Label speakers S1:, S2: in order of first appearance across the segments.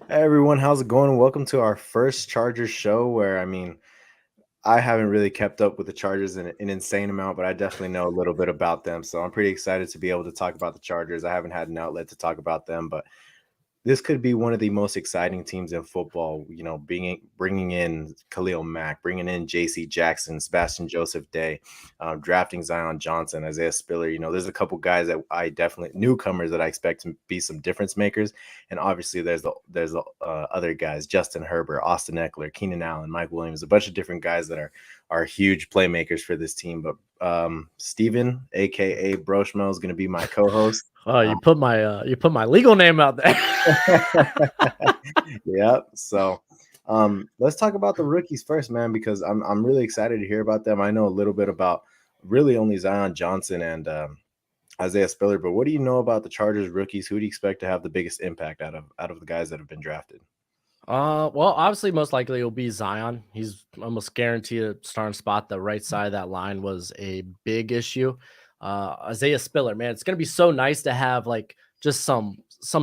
S1: Hey everyone, how's it going? Welcome to our first Chargers show where I haven't really kept up with the Chargers in an insane amount, but I definitely know a little bit about them. So I'm pretty excited to be able to talk about the Chargers. I haven't had an outlet to talk about them, but this could be one of the most exciting teams in football. Bringing in Khalil Mack, bringing in J.C. Jackson, Sebastian Joseph Day, drafting Zion Johnson, Isaiah Spiller. There's a couple guys that I definitely newcomers that I expect to be some difference makers, and obviously there's the other guys: Justin Herbert, Austin Eckler, Keenan Allen, Mike Williams, a bunch of different guys that are huge playmakers for this team. But Steven, aka Broshmo, is going to be my co-host.
S2: Oh, you put my legal name out there.
S1: Yep. So let's talk about the rookies first, man, because I'm really excited to hear about them. I know a little bit about really only Zion Johnson and Isaiah Spiller, but what do you know about the Chargers rookies? Who do you expect to have the biggest impact out of the guys that have been drafted?
S2: Well, obviously, most likely it'll be Zion. He's almost guaranteed a starting spot. The right side of that line was a big issue. Isaiah Spiller, man, it's gonna be so nice to have like just some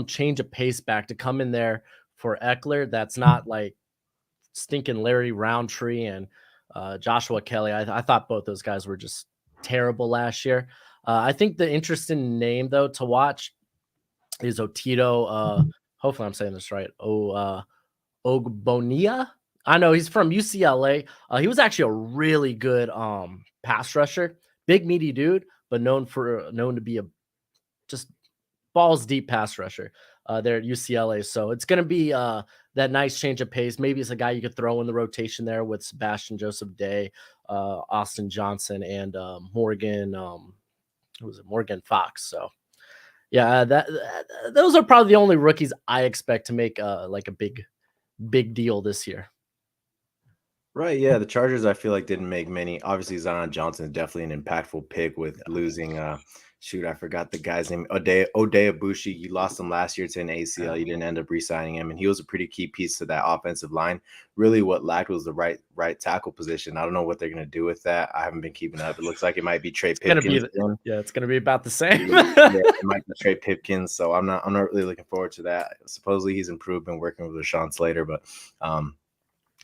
S2: change of pace back to come in there for Eckler. That's not like stinking Larry Roundtree and Joshua Kelly. I thought both those guys were just terrible last year. I think the interesting name though to watch is Otito. Hopefully, I'm saying this right. Ogbonia. I know he's from UCLA. He was actually a really good pass rusher, big meaty dude, but known to be a just balls deep pass rusher there at UCLA. So it's gonna be that nice change of pace. Maybe it's a guy you could throw in the rotation there with Sebastian Joseph Day, Austin Johnson, and Morgan. Who was it? Morgan Fox. So yeah, those are probably the only rookies I expect to make like a big deal this year.
S1: Right, yeah, the Chargers I feel like didn't make many. Obviously, Zion Johnson is definitely an impactful pick with losing shoot, I forgot the guy's name. Odea Abushi. You lost him last year to an ACL. You didn't end up re-signing him, and he was a pretty key piece to that offensive line. Really, what lacked was the right tackle position. I don't know what they're gonna do with that. I haven't been keeping up. It looks like it might be Trey
S2: It's gonna be
S1: Pipkins again.
S2: yeah, it's gonna be about the same.
S1: Yeah, it might be Trey Pipkins. So I'm not really looking forward to that. Supposedly he's improved, been working with Rashawn Slater, but um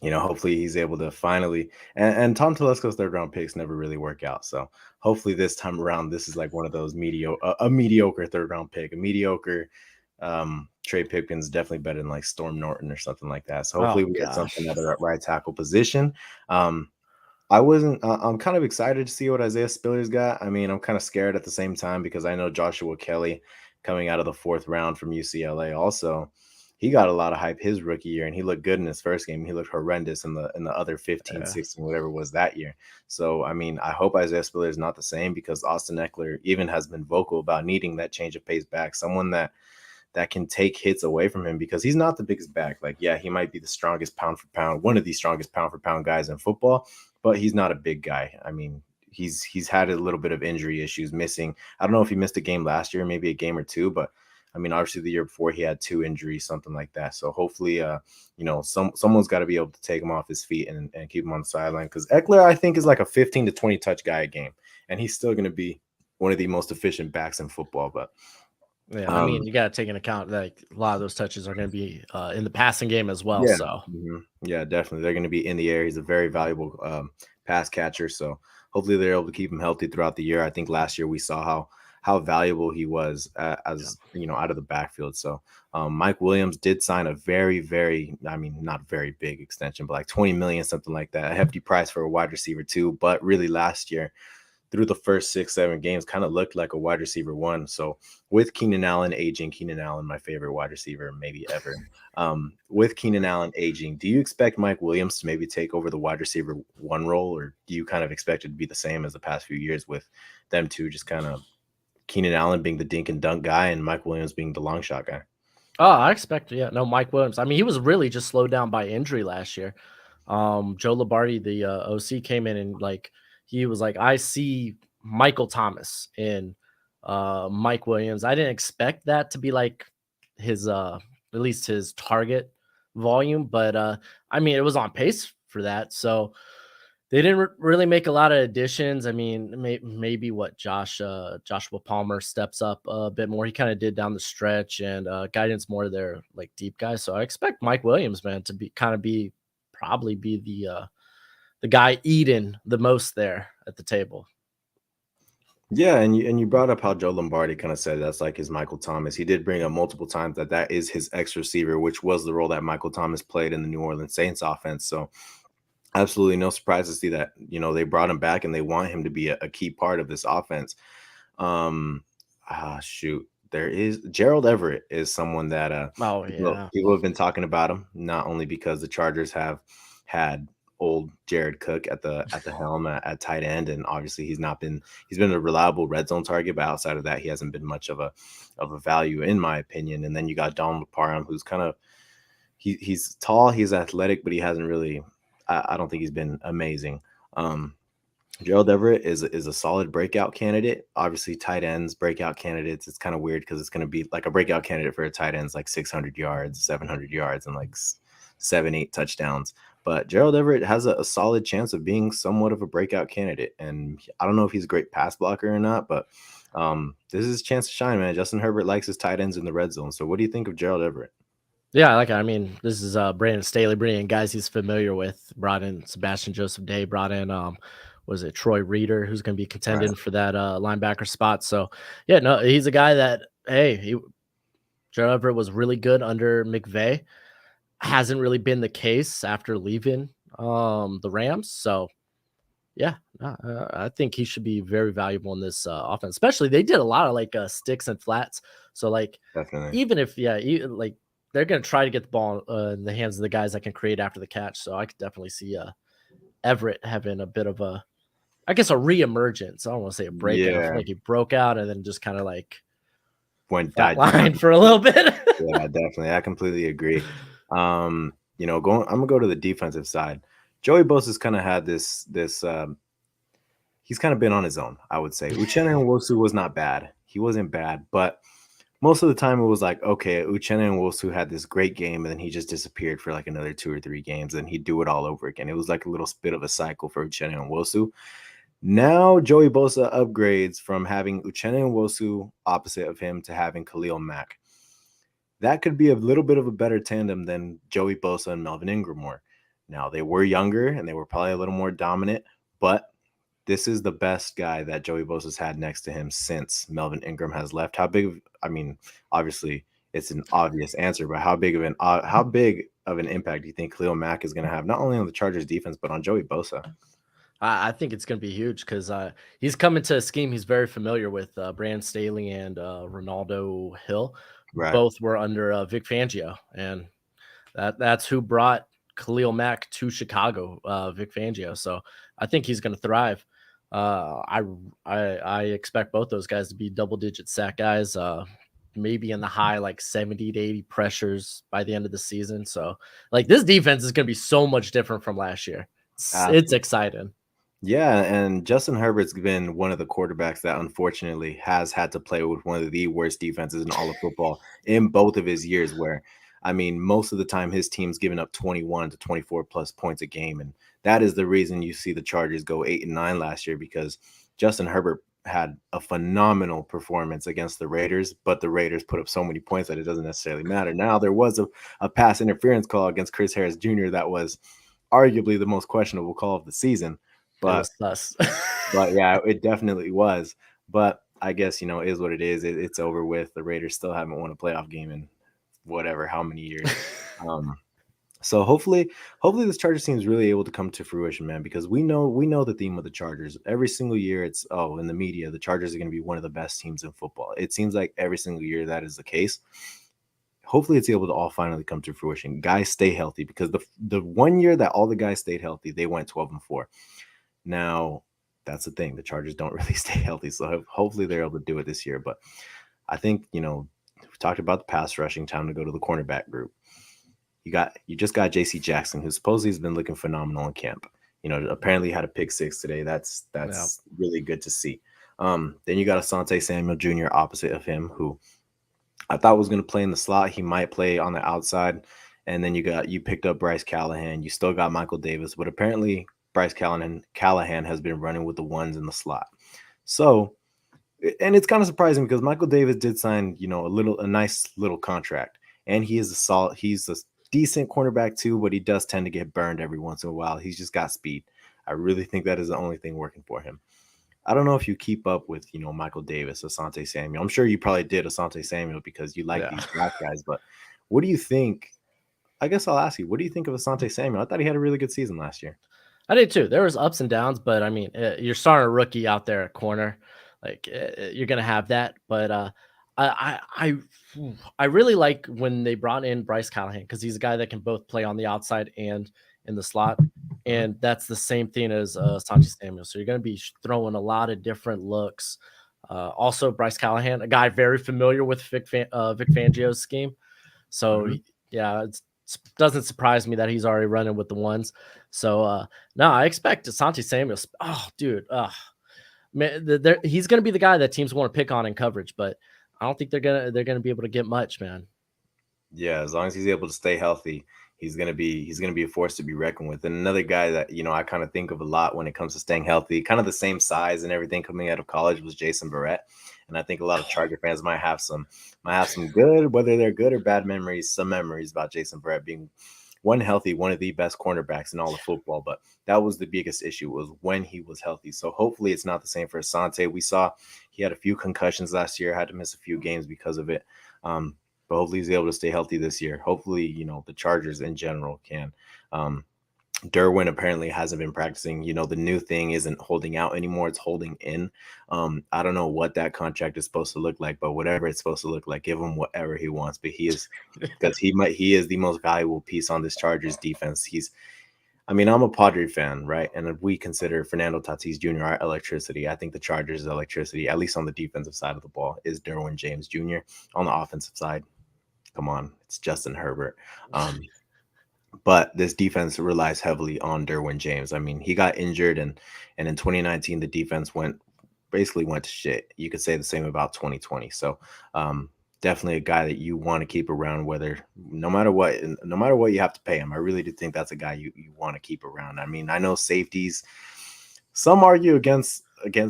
S1: hopefully he's able to finally and Tom Telesco's third round picks never really work out. So hopefully this time around, this is like one of those mediocre third round pick, a mediocre Trey Pipkins, definitely better than like Storm Norton or something like that. So hopefully
S2: Oh
S1: we get something
S2: gosh.
S1: at the right tackle position. I'm kind of excited to see what Isaiah Spiller's got. I mean, I'm kind of scared at the same time because I know Joshua Kelly coming out of the fourth round from UCLA also. He got a lot of hype his rookie year and he looked good in his first game. He looked horrendous in the other 15,
S2: Yeah.
S1: 16, whatever it was that year. So, I mean, I hope Isaiah Spiller is not the same because Austin Eckler even has been vocal about needing that change of pace back, someone that can take hits away from him because he's not the biggest back. Like, yeah, he might be the strongest pound for pound, one of the strongest pound for pound guys in football, but he's not a big guy. I mean, he's had a little bit of injury issues, missing. I don't know if he missed a game last year, maybe a game or two, but I mean, obviously the year before he had two injuries, something like that. So hopefully, someone's got to be able to take him off his feet and keep him on the sideline because Eckler, I think, is like a 15 to 20 touch guy a game, and he's still going to be one of the most efficient backs in football. But
S2: Yeah, I mean, you gotta take into account that like, a lot of those touches are gonna be in the passing game as well.
S1: Yeah,
S2: So
S1: yeah, definitely. They're going to be in the air. He's a very valuable pass catcher. So hopefully they're able to keep him healthy throughout the year. I think last year we saw how valuable he was
S2: yeah.
S1: as out of the backfield. So Mike Williams did sign a very, very, I mean, not very big extension, but like 20 million, something like that, a hefty price for a wide receiver too. But really last year, through the first 6, 7 games, kind of looked like a wide receiver one. So with Keenan Allen aging, Keenan Allen, my favorite wide receiver maybe ever. With Keenan Allen aging, do you expect Mike Williams to maybe take over the wide receiver one role, or do you kind of expect it to be the same as the past few years with them two, just kind of Keenan Allen being the dink and dunk guy and Mike Williams being the long shot guy?
S2: Oh, I expect, yeah, no, Mike Williams. I mean, he was really just slowed down by injury last year. Joe Lombardi, the OC, came in and like he was like, I see Michael Thomas in Mike Williams. I didn't expect that to be like his at least his target volume, but I mean, it was on pace for that. So They didn't really make a lot of additions. I mean, maybe what Joshua Palmer steps up a bit more. He kind of did down the stretch, and guidance more their like deep guys. So I expect Mike Williams, man, to be probably be the guy eating the most there at the table.
S1: Yeah, and you brought up how Joe Lombardi kind of said that's like his Michael Thomas. He did bring up multiple times that that is his X receiver, which was the role that Michael Thomas played in the New Orleans Saints offense. So absolutely no surprise to see that, they brought him back and they want him to be a key part of this offense. Um, shoot, there is Gerald Everett is someone that
S2: Oh
S1: people
S2: yeah.
S1: people have been talking about him, not only because the Chargers have had old Jared Cook at the helm at tight end, and obviously he's been a reliable red zone target, but outside of that, he hasn't been much of a value in my opinion. And then you got Donald Parham, who's kind of he's tall, he's athletic, but he hasn't really. I don't think he's been amazing. Um, Gerald Everett is a solid breakout candidate. Obviously, tight ends, breakout candidates. It's kind of weird because it's going to be like a breakout candidate for a tight end's like 600 yards, 700 yards, and like 7, 8 touchdowns. But Gerald Everett has a solid chance of being somewhat of a breakout candidate. And I don't know if he's a great pass blocker or not, but this is his chance to shine, man. Justin Herbert likes his tight ends in the red zone. So, what do you think of Gerald Everett?
S2: Yeah, I mean, this is Brandon Staley bringing guys he's familiar with. Brought in Sebastian Joseph Day, brought in was it Troy Reader, who's gonna be
S1: Right.
S2: contending for that linebacker spot. So yeah, no, he's a guy that Gerald Everett was really good under McVay. Hasn't really been the case after leaving the Rams. So yeah, I think he should be very valuable in this offense. Especially they did a lot of like sticks and flats. So like
S1: Definitely.
S2: even if like they're gonna try to get the ball in the hands of the guys that can create after the catch. So I could definitely see Everett having a bit of a, I guess, a reemergence. I don't want to say a breakout. I feel
S1: Yeah.
S2: like he broke out and then just kind of like
S1: Died down.
S2: flatlined for a little bit.
S1: Yeah, definitely. I completely agree. I'm gonna go to the defensive side. Joey Bosa's kind of had this. He's kind of been on his own, I would say. Uchenna Nwosu was not bad. He wasn't bad, but most of the time it was like, okay, Uchenna Nwosu had this great game, and then he just disappeared for like another 2 or 3 games, and he'd do it all over again. It was like a little bit of a cycle for Uchenna Nwosu. Now Joey Bosa upgrades from having Uchenna Nwosu opposite of him to having Khalil Mack. That could be a little bit of a better tandem than Joey Bosa and Melvin Ingram were. Now, they were younger and they were probably a little more dominant, but this is the best guy that Joey Bosa's had next to him since Melvin Ingram has left. I mean, obviously it's an obvious answer, but how big of an impact do you think Khalil Mack is going to have not only on the Chargers defense but on Joey Bosa?
S2: I think it's going to be huge because he's coming to a scheme he's very familiar with. Brand Staley and Ronaldo Hill
S1: Right.
S2: both were under Vic Fangio, and that's who brought Khalil Mack to Chicago, Vic Fangio. So I think he's going to thrive. Uh, I, I expect both those guys to be double digit sack guys. Maybe in the high like 70 to 80 pressures by the end of the season. So like this defense is going to be so much different from last year. It's
S1: Absolutely.
S2: exciting.
S1: Yeah, and Justin Herbert's been one of the quarterbacks that unfortunately has had to play with one of the worst defenses in all of football in both of his years. Where, I mean, most of the time his team's giving up 21 to 24 plus points a game. And that is the reason you see the Chargers go 8-9 last year, because Justin Herbert had a phenomenal performance against the Raiders, but the Raiders put up so many points that it doesn't necessarily matter. Now, there was a pass interference call against Chris Harris Jr. that was arguably the most questionable call of the season.
S2: It
S1: But
S2: was us.
S1: yeah, it definitely was. But I guess, it is what it is. It's over with. The Raiders still haven't won a playoff game in whatever how many years. Um, so hopefully this Chargers team is really able to come to fruition, man, because we know the theme of the Chargers. Every single year it's in the media, the Chargers are going to be one of the best teams in football. It seems like every single year that is the case. Hopefully it's able to all finally come to fruition. Guys stay healthy, because the one year that all the guys stayed healthy, they went 12-4. Now, that's the thing. The Chargers don't really stay healthy. So hopefully they're able to do it this year. But I think, we talked about the pass rushing. Time to go to the cornerback group. You just got JC Jackson, who supposedly has been looking phenomenal in camp. Apparently had a pick six today. That's
S2: Yeah.
S1: really good to see. Then you got Asante Samuel Jr. opposite of him, who I thought was going to play in the slot. He might play on the outside. And then you picked up Bryce Callahan. You still got Michael Davis, but apparently Callahan has been running with the ones in the slot. So, and it's kind of surprising because Michael Davis did sign, a nice little contract, and he's a decent cornerback too, but he does tend to get burned every once in a while. He's just got speed. I really think that is the only thing working for him. I don't know if you keep up with, Michael Davis, Asante Samuel. I'm sure you probably did Asante Samuel because you like
S2: Yeah.
S1: these black guys, but what do you think? I guess I'll ask you, what do you think of Asante Samuel? I thought he had a really good season last year.
S2: I did too. There was ups and downs, but I mean, you're starting a rookie out there at corner, like you're gonna have that. But I really like when they brought in Bryce Callahan because he's a guy that can both play on the outside and in the slot,
S1: Mhm.
S2: and that's the same thing as Santi Samuel. So you're gonna be throwing a lot of different looks. Also, Bryce Callahan, a guy very familiar with Vic Fangio's scheme. So
S1: Mhm.
S2: yeah, it doesn't surprise me that he's already running with the ones. So no, I expect Asante Samuel. Oh, dude, man, he's gonna be the guy that teams want to pick on in coverage, but I don't think they're gonna be able to get much, man.
S1: Yeah, as long as he's able to stay healthy, he's gonna be a force to be reckoned with. And another guy that I kind of think of a lot when it comes to staying healthy, kind of the same size and everything coming out of college was Jason Barrett. And I think a lot of Charger fans might have some good, whether they're good or bad memories, some memories about Jason Barrett being one healthy, one of the best cornerbacks in all of football. But that was the biggest issue was when he was healthy. So hopefully it's not the same for Asante. We saw he had a few concussions last year, had to miss a few games because of it. Um, but hopefully he's able to stay healthy this year. Hopefully, the Chargers in general can. Um, Derwin apparently hasn't been practicing. The new thing isn't holding out anymore; it's holding in. I don't know what that contract is supposed to look like, but whatever it's supposed to look like, give him whatever he wants. But he is because he is the most valuable piece on this Chargers defense. I mean, I'm a Padre fan, right? And if we consider Fernando Tatis Jr. our electricity, I think the Chargers' electricity, at least on the defensive side of the ball, is Derwin James Jr. On the offensive side, come on, it's Justin Herbert. Um, but this defense relies heavily on Derwin James. I mean, he got injured, and in 2019 the defense basically went to shit. You could say the same about 2020. So definitely a guy that you want to keep around, whether no matter what you have to pay him. I really do think that's a guy you want to keep around. I mean, I know safeties. Some argue against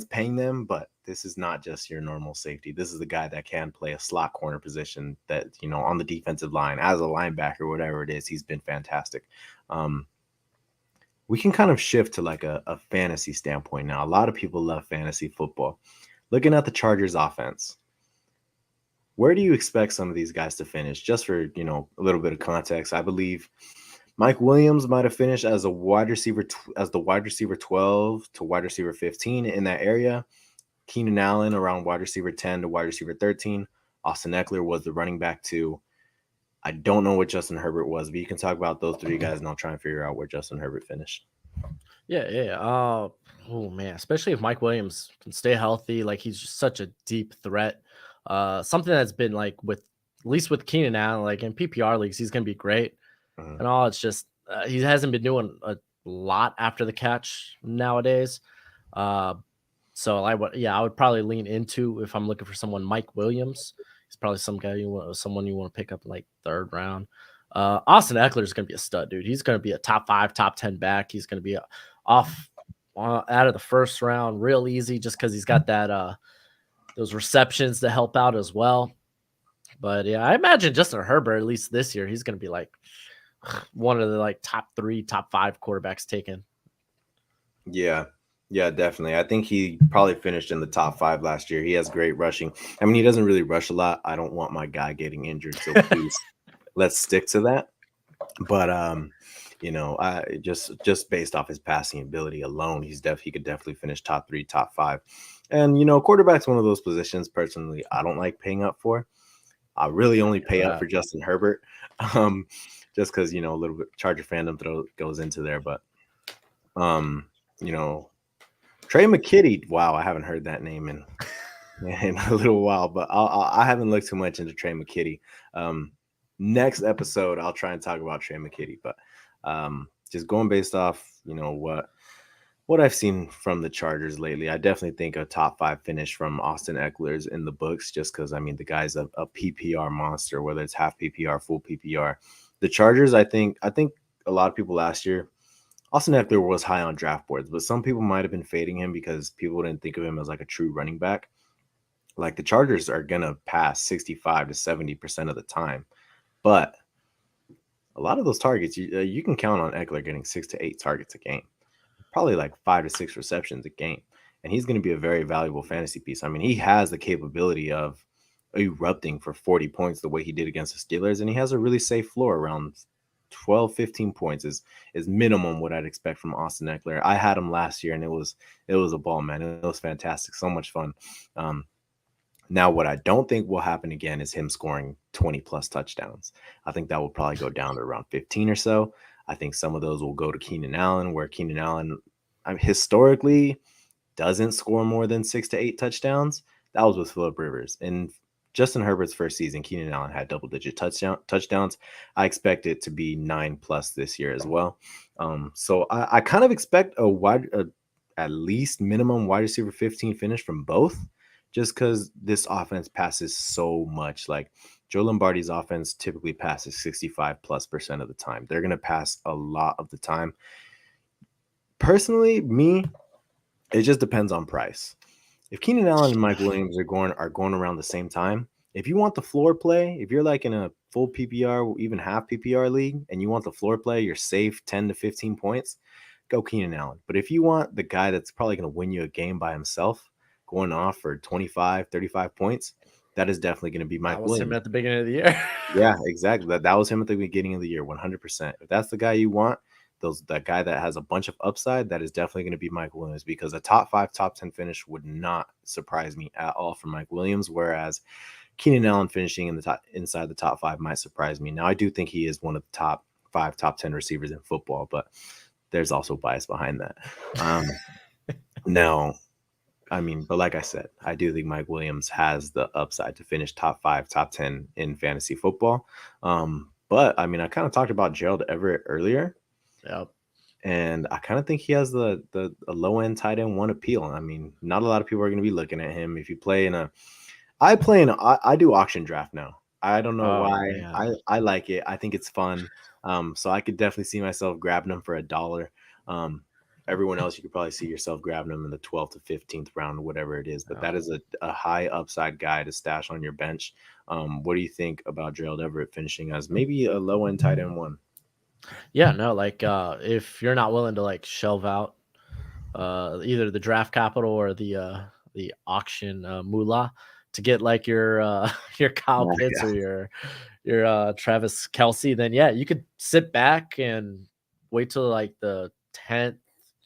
S1: paying them, but this is not just your normal safety. This is the guy that can play a slot corner position that, on the defensive line as a linebacker, whatever it is, he's been fantastic. Um, we can kind of shift to like a fantasy standpoint now. A lot of people love fantasy football. Looking at the Chargers offense, where do you expect some of these guys to finish? Just for, a little bit of context, I believe Mike Williams might have finished as a wide receiver, as the wide receiver 12 to wide receiver 15 in that area. Keenan Allen around wide receiver 10 to wide receiver 13. Austin Eckler was the running back 2. I don't know what Justin Herbert was, but you can talk about those 3 guys and I'll try and figure out where Justin Herbert finished.
S2: Yeah, yeah. Oh man, especially if Mike Williams can stay healthy, like he's just such a deep threat. Something that's been like with at least with Keenan Allen, like in PPR leagues, he's gonna be great
S1: Mhm.
S2: and all. It's just he hasn't been doing a lot after the catch nowadays. Uh, so I would probably lean into if I'm looking for someone. Mike Williams, he's probably someone you want to pick up in like third round. Austin Eckler is going to be a stud, dude. He's going to be a top 5, top 10 back. He's going to be off out of the first round real easy just because he's got that those receptions to help out as well. But yeah, I imagine Justin Herbert at least this year he's going to be like one of the like top 3, top 5 quarterbacks taken.
S1: Yeah. Yeah, definitely. I think he probably finished in the top 5 last year. He has great rushing. I mean, he doesn't really rush a lot. I don't want my guy getting injured, so please let's stick to that. But I just based off his passing ability alone, he could definitely finish top 3, top 5. And quarterback's one of those positions personally I don't like paying up for. I really only pay up for Justin Herbert. Um, just because a little bit Charger fandom goes into there. But um, you know, Trey McKitty. Wow, I haven't heard that name in a little while, but I haven't looked too much into Trey McKitty. Next episode, I'll try and talk about Trey McKitty, but just going based off, what I've seen from the Chargers lately, I definitely think a top 5 finish from Austin Eckler's in the books, just because I mean the guy's a PPR monster, whether it's half PPR, full PPR. The Chargers, I think a lot of people last year Austin Eckler was high on draft boards, but some people might have been fading him because people didn't think of him as like a true running back. Like the Chargers are gonna pass 65 to 70% of the time, but a lot of those targets you can count on Eckler getting 6 to 8 targets a game, probably like 5 to 6 receptions a game, and he's going to be a very valuable fantasy piece. I mean, he has the capability of erupting for 40 points the way he did against the Steelers, and he has a really safe floor around 12, 15 points is minimum what I'd expect from Austin Eckler. I had him last year, and it was a ball, man. It was fantastic, so much fun. Um, Now, what I don't think will happen again is him scoring 20 plus touchdowns. I think that will probably go down to around 15 or so. I think some of those will go to Keenan Allen, where Keenan Allen historically doesn't score more than 6 to 8 touchdowns. That was with Philip Rivers. And Justin Herbert's first season, Keenan Allen had double-digit touchdowns. I expect it to be 9 plus this year as well. So I kind of expect at least minimum wide receiver 15 finish from both, just because this offense passes so much. Like Joe Lombardi's offense typically passes 65+% of the time. They're going to pass a lot of the time. Personally, it just depends on price. If Keenan Allen and Mike Williams are going around the same time, if you want the floor play, if you're like in a full PPR, even half PPR league, and you want the floor play, you're safe 10 to 15 points, go Keenan Allen. But if you want the guy that's probably going to win you a game by himself, going off for 25, 35 points, that is definitely going to be
S2: That
S1: Mike
S2: was him
S1: Williams.
S2: at the beginning of the year.
S1: Yeah, exactly. That was him at the beginning of the year, 100%. If that's the guy you want, that guy that has a bunch of upside, that is definitely going to be Mike Williams, because a top 5, top 10 finish would not surprise me at all for Mike Williams. Whereas Keenan Allen finishing inside the top 5 might surprise me. Now, I do think he is one of the top 5, top 10 receivers in football, but there's also bias behind that. Now, I mean, but like I said, I do think Mike Williams has the upside to finish top 5, top 10 in fantasy football. But I mean, I kind of talked about Gerald Everett earlier,
S2: Yep.
S1: and I kind of think he has the low end tight end one appeal. I mean, not a lot of people are going to be looking at him. If you play in a, I do auction draft now. I don't know
S2: Oh
S1: why.
S2: man.
S1: I like it. I think it's fun. So I could definitely see myself grabbing him for $1. Everyone else, you could probably see yourself grabbing him in the 12th to 15th round, whatever it is. But
S2: Yep.
S1: that is a high upside guy to stash on your bench. What do you think about Gerald Everett finishing as maybe a low end tight end one?
S2: Yeah, no, like if you're not willing to like shelve out either the draft capital or the auction moolah to get like your your Kyle Pitts
S1: Yeah,
S2: or your Travis Kelsey, then yeah, you could sit back and wait till like the 10th,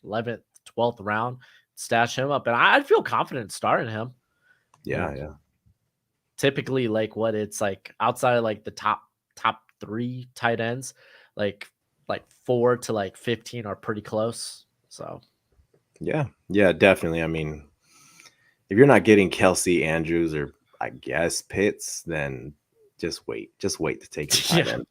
S2: 11th, 12th round, stash him up, and I'd feel confident starting him. You
S1: yeah,
S2: know,
S1: yeah.
S2: typically like what it's like outside of like the top three tight ends, like like 4 to like 15 are pretty close. So
S1: Yeah, yeah, definitely. I mean, if you're not getting Kelsey, Andrews, or I guess Pitts, then just wait. Just wait to take your tight
S2: yeah,
S1: end.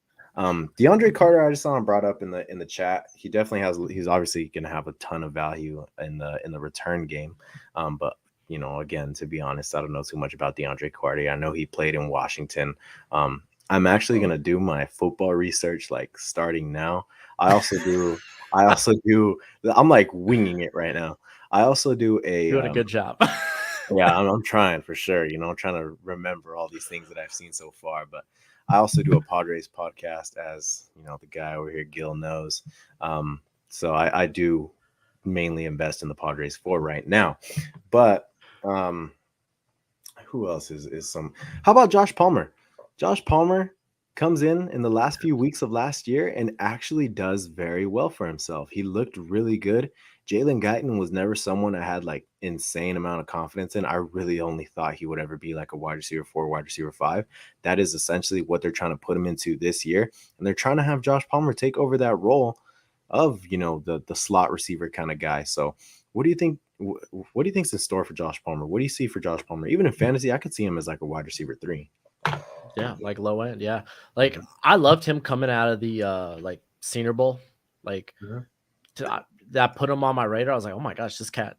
S1: DeAndre Carter, I just saw him brought up in the chat. He definitely has. He's obviously going to have a ton of value in the return game. But again, to be honest, I don't know too much about DeAndre Carter. I know he played in Washington. I'm actually going to do my football research like starting now. I also do. I also do. I'm like winging it right now. I also do a
S2: doing a good job.
S1: yeah, I'm trying for sure. I'm trying to remember all these things that I've seen so far. But I also do a Padres podcast, as the guy over here, Gil, knows. So I do mainly invest in the Padres for right now. But who else is some? How about Josh Palmer? Josh Palmer comes in the last few weeks of last year and actually does very well for himself. He looked really good. Jalen Guyton was never someone I had like insane amount of confidence in. I really only thought he would ever be like a wide receiver 4, wide receiver 5. That is essentially what they're trying to put him into this year, and they're trying to have Josh Palmer take over that role of the slot receiver kind of guy. So, what do you think? What do you think's in store for Josh Palmer? What do you see for Josh Palmer? Even in fantasy, I could see him as like a wide receiver 3.
S2: Yeah, like low end. Yeah. Like I loved him coming out of the like Senior Bowl. Like
S1: Mhm.
S2: that put him on my radar. I was like, "Oh my gosh, this cat's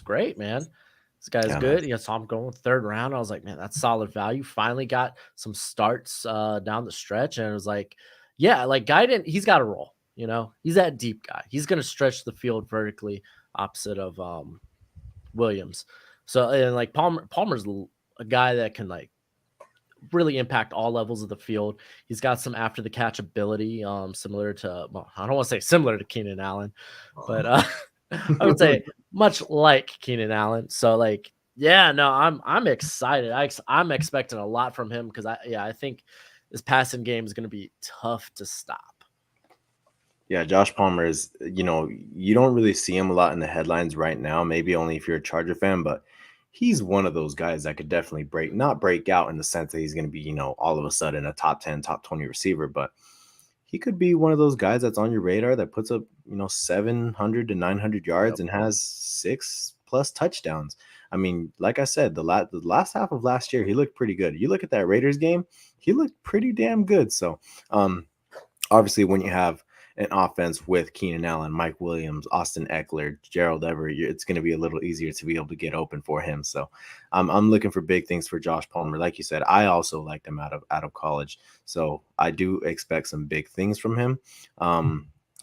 S2: great, man. This guy's
S1: Yeah, man.
S2: good." Saw him going third round. I was like, "Man, that's solid value." Finally got some starts down the stretch and it was like, yeah, like Guyton, he's got a role. You know, he's that deep guy. He's going to stretch the field vertically opposite of Williams. So and like Palmer's a guy that can like really impact all levels of the field. He's got some after the catch ability, similar to well, I don't want to say similar to Keenan Allen, but I would say much like Keenan Allen. So like, yeah, no, I'm excited. I'm expecting a lot from him because I think this passing game is going to be tough to stop.
S1: Yeah, Josh Palmer is, you don't really see him a lot in the headlines right now, maybe only if you're a Charger fan, but he's one of those guys that could definitely not break out in the sense that he's going to be, all of a sudden a top 10, top 20 receiver, but he could be one of those guys that's on your radar that puts up, 700 to 900 yards
S2: Yep.
S1: and has 6+ touchdowns. I mean, like I said, the last half of last year, he looked pretty good. You look at that Raiders game, he looked pretty damn good. So, obviously, when you have an offense with Keenan Allen, Mike Williams, Austin Eckler, Gerald Everett, it's going to be a little easier to be able to get open for him. So I'm looking for big things for Josh Palmer. Like you said, I also liked him out of college. So I do expect some big things from him.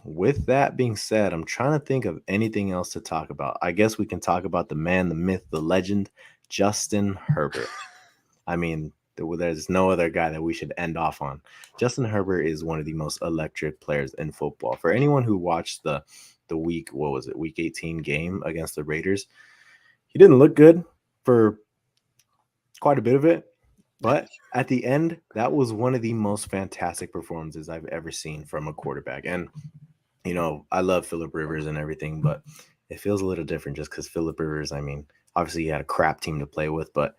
S1: With that being said, I'm trying to think of anything else to talk about. I guess we can talk about the man, the myth, the legend, Justin Herbert. I mean, there's no other guy that we should end off on. Justin Herbert is one of the most electric players in football. For anyone who watched the week 18 game against the Raiders, he didn't look good for quite a bit of it, but at the end, that was one of the most fantastic performances I've ever seen from a quarterback. And I love Philip Rivers and everything, but it feels a little different just because Philip Rivers, I mean, obviously he had a crap team to play with, but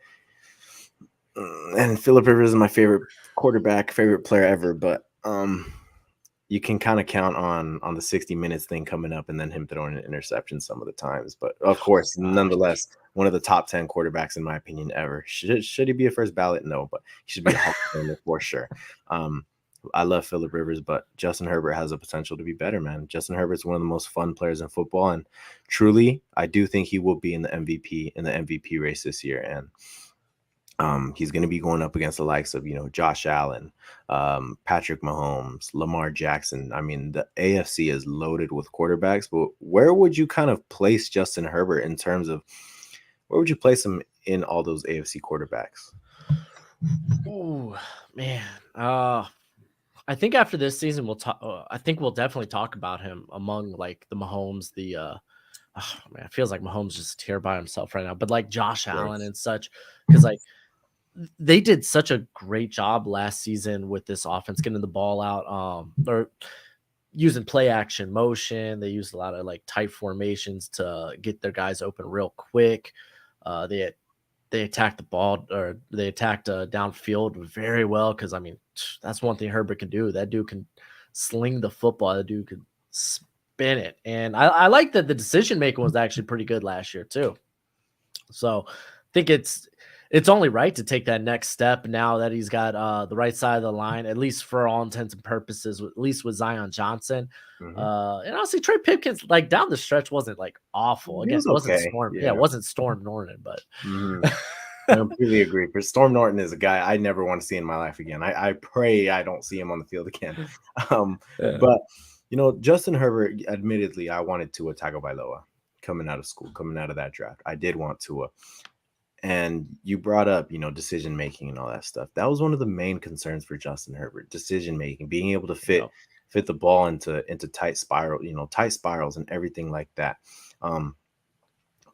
S1: and Philip Rivers is my favorite quarterback, favorite player ever, but you can kind of count on the 60 minutes thing coming up and then him throwing an interception some of the times. But of course,
S2: Gosh.
S1: nonetheless, one of the top 10 quarterbacks in my opinion ever. Should he be a first ballot? No, but he should be a Hall of Famer for sure. I love Philip Rivers, but Justin Herbert has the potential to be better, man. Justin Herbert's one of the most fun players in football, and truly, I do think he will be in the MVP race this year. And he's going to be going up against the likes of, Josh Allen, Patrick Mahomes, Lamar Jackson. I mean, the AFC is loaded with quarterbacks, but where would you kind of place Justin Herbert in terms of where would you place him in all those AFC quarterbacks?
S2: Oh man. I think after this season we'll talk. I think we'll definitely talk about him among like the Mahomes, oh, man, it feels like Mahomes just here by himself right now. But like Josh Allen
S1: Yes.
S2: and such, because like they did such a great job last season with this offense getting the ball out, or using play action motion. They used a lot of like tight formations to get their guys open real quick. They attacked the ball or they attacked downfield very well because I mean that's one thing Herbert can do. That dude can sling the football. That dude could spin it, and I like that the decision making was actually pretty good last year too. So I think it's only right to take that next step now that he's got the right side of the line, at least for all intents and purposes, at least with Zion Johnson.
S1: Hmm.
S2: And honestly, Trey Pipkins, like down the stretch, wasn't like awful.
S1: He
S2: Again,
S1: was
S2: it wasn't
S1: okay.
S2: Storm. Yeah, it
S1: Yeah.
S2: wasn't Storm Norton, but
S1: Hmm. I completely agree. For Storm Norton is a guy I never want to see in my life again. I pray I don't see him on the field again. Um,
S2: yeah,
S1: but Justin Herbert, admittedly, I wanted Tua Tagovailoa coming out of school, coming out of that draft. I did want Tua. And you brought up, decision making and all that stuff. That was one of the main concerns for Justin Herbert, decision making, being able to
S2: yeah,
S1: fit the ball into tight spirals and everything like that.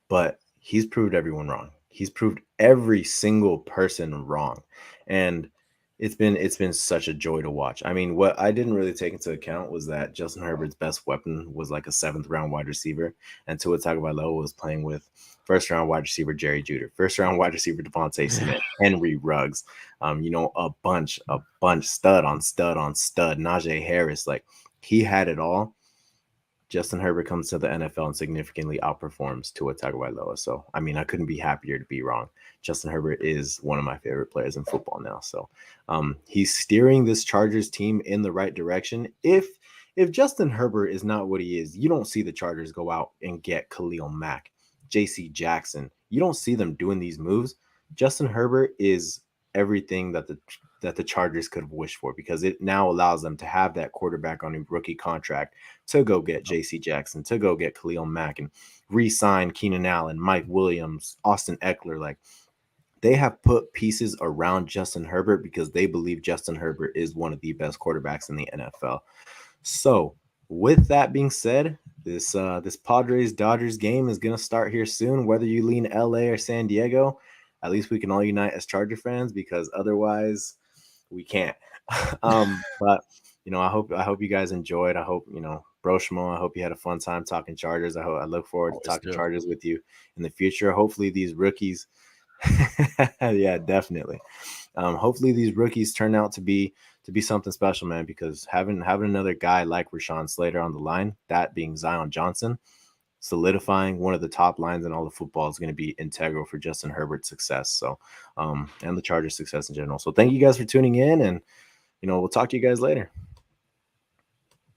S1: But he's proved everyone wrong. He's proved every single person wrong. And it's been such a joy to watch. I mean, what I didn't really take into account was that Justin Herbert's best weapon was like a 7th round wide receiver, and Tua Tagovailoa was playing with 1st round wide receiver Jerry Judy, 1st round wide receiver Devontae Smith, Henry Ruggs, a bunch, stud on stud on stud, Najee Harris. Like he had it all. Justin Herbert comes to the NFL and significantly outperforms Tua Tagovailoa. So, I mean, I couldn't be happier to be wrong. Justin Herbert is one of my favorite players in football now. So, he's steering this Chargers team in the right direction. If Justin Herbert is not what he is, you don't see the Chargers go out and get Khalil Mack, J.C. Jackson. You don't see them doing these moves. Justin Herbert is everything that the that the Chargers could have wished for, because it now allows them to have that quarterback on a rookie contract to go get J.C. Jackson, to go get Khalil Mack, and re-sign Keenan Allen, Mike Williams, Austin Eckler. Like, they have put pieces around Justin Herbert because they believe Justin Herbert is one of the best quarterbacks in the NFL. So, with that being said, this Padres Dodgers game is gonna start here soon. Whether you lean LA or San Diego, at least we can all unite as Charger fans, because otherwise we can't. But I hope you guys enjoyed. I hope, Broshmo, I hope you had a fun time talking Chargers. I look forward to
S2: Always
S1: talking
S2: do.
S1: Chargers with you in the future. Hopefully these rookies, yeah, definitely. Hopefully these rookies turn out to be something special, man. Because having another guy like Rashawn Slater on the line, that being Zion Johnson, solidifying one of the top lines in all of football, is going to be integral for Justin Herbert's success. So, and the Chargers' success in general. So, thank you guys for tuning in, and we'll talk to you guys later.